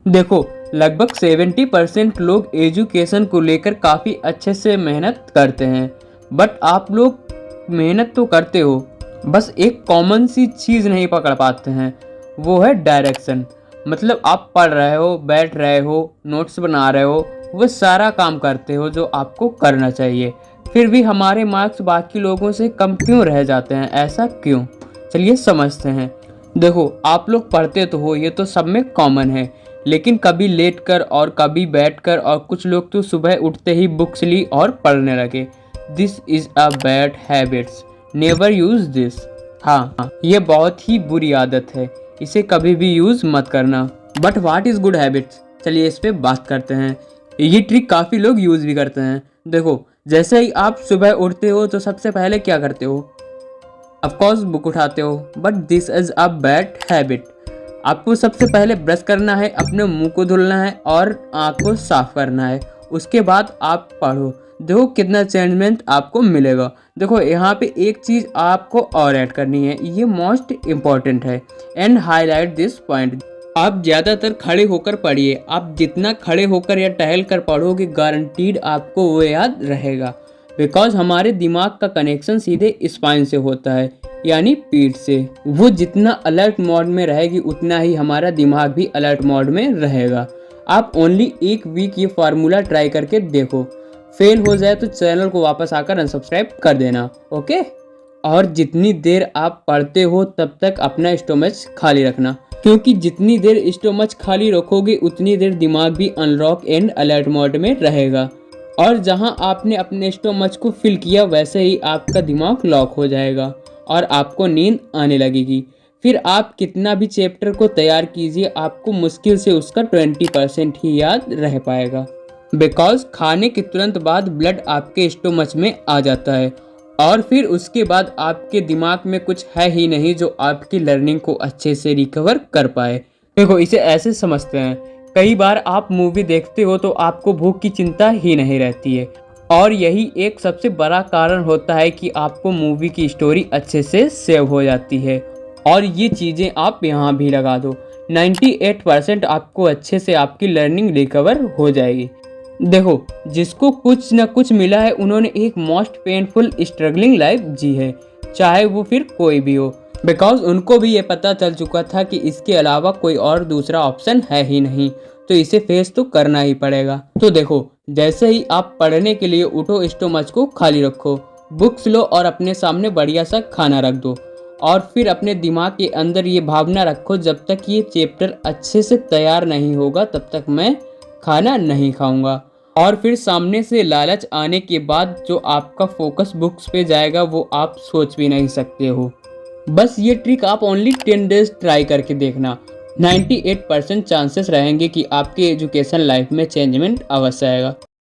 देखो, लगभग 70% लोग एजुकेशन को लेकर काफ़ी अच्छे से मेहनत करते हैं। बट आप लोग मेहनत तो करते हो, बस एक कॉमन सी चीज़ नहीं पकड़ पाते हैं, वो है डायरेक्शन। मतलब आप पढ़ रहे हो, बैठ रहे हो, नोट्स बना रहे हो, वो सारा काम करते हो जो आपको करना चाहिए, फिर भी हमारे मार्क्स बाकी लोगों से कम क्यों रह जाते हैं? ऐसा क्यों? चलिए समझते हैं। देखो, आप लोग पढ़ते तो हो, ये तो सब में कॉमन है, लेकिन कभी लेट कर और कभी बैठ कर, और कुछ लोग तो सुबह उठते ही बुक्स ली और पढ़ने लगे। This is a bad habits, never use this. हाँ, ये बहुत ही बुरी आदत है, इसे कभी भी यूज़ मत करना। But what is good habits? चलिए इस पे बात करते हैं। ये ट्रिक काफ़ी लोग यूज़ भी करते हैं। देखो, जैसे ही आप सुबह उठते हो तो सबसे पहले क्या करते हो? ऑफकोर्स बुक उठाते हो, but this is a bad habit. आपको सबसे पहले ब्रश करना है, अपने मुंह को धुलना है और आँख को साफ करना है। उसके बाद आप पढ़ो। देखो कितना चेंजमेंट आपको मिलेगा। देखो यहाँ पे एक चीज़ आपको और ऐड करनी है, ये मोस्ट इम्पॉर्टेंट है, एंड हाईलाइट दिस पॉइंट। आप ज़्यादातर खड़े होकर पढ़िए। आप जितना खड़े होकर या टहल कर पढ़ोगे, गारंटीड आपको वो याद रहेगा। बिकॉज हमारे दिमाग का कनेक्शन सीधे स्पाइन से होता है, यानी पीठ से। वो जितना अलर्ट मोड में रहेगी उतना ही हमारा दिमाग भी अलर्ट मोड में रहेगा। आप ओनली एक वीक ये फार्मूला ट्राई करके देखो। फेल हो जाए तो चैनल को वापस आकर अनसब्सक्राइब कर देना, ओके। और जितनी देर आप पढ़ते हो तब तक अपना स्टोमच खाली रखना, क्योंकि जितनी देर स्टोमच खाली रखोगे उतनी देर दिमाग भी अनलॉक एंड अलर्ट मोड में रहेगा। और जहां आपने अपने स्टोमच को फिल किया वैसे ही आपका दिमाग लॉक हो जाएगा और आपको नींद आने लगेगी। फिर आप कितना भी चैप्टर को तैयार कीजिए, आपको मुश्किल से उसका 20% ही याद रह पाएगा। बिकॉज खाने के तुरंत बाद ब्लड आपके स्टोमच में आ जाता है और फिर उसके बाद आपके दिमाग में कुछ है ही नहीं जो आपकी लर्निंग को अच्छे से रिकवर कर पाए। देखो, इसे ऐसे समझते हैं, कई बार आप मूवी देखते हो तो आपको भूख की चिंता ही नहीं रहती है, और यही एक सबसे बड़ा कारण होता है कि आपको मूवी की स्टोरी अच्छे से सेव हो जाती है। और ये चीज़ें आप यहाँ भी लगा दो, 98% आपको अच्छे से आपकी लर्निंग रिकवर हो जाएगी। देखो, जिसको कुछ ना कुछ मिला है उन्होंने एक मोस्ट पेनफुल स्ट्रगलिंग लाइफ जी है, चाहे वो फिर कोई भी हो। बिकॉज उनको भी ये पता चल चुका था कि इसके अलावा कोई और दूसरा ऑप्शन है ही नहीं, तो इसे फेस तो करना ही पड़ेगा। तो देखो, जैसे ही आप पढ़ने के लिए उठो, स्टोमच को खाली रखो, बुक्स लो और अपने सामने बढ़िया सा खाना रख दो, और फिर अपने दिमाग के अंदर ये भावना रखो, जब तक ये चैप्टर अच्छे से तैयार नहीं होगा तब तक मैं खाना नहीं खाऊंगा। और फिर सामने से लालच आने के बाद जो आपका फोकस बुक्स पे जाएगा वो आप सोच भी नहीं सकते हो। बस ये ट्रिक आप ओनली 10 डेज ट्राई करके देखना, 98% चांसेस रहेंगे कि आपके एजुकेशन लाइफ में चेंजमेंट अवश्य आएगा।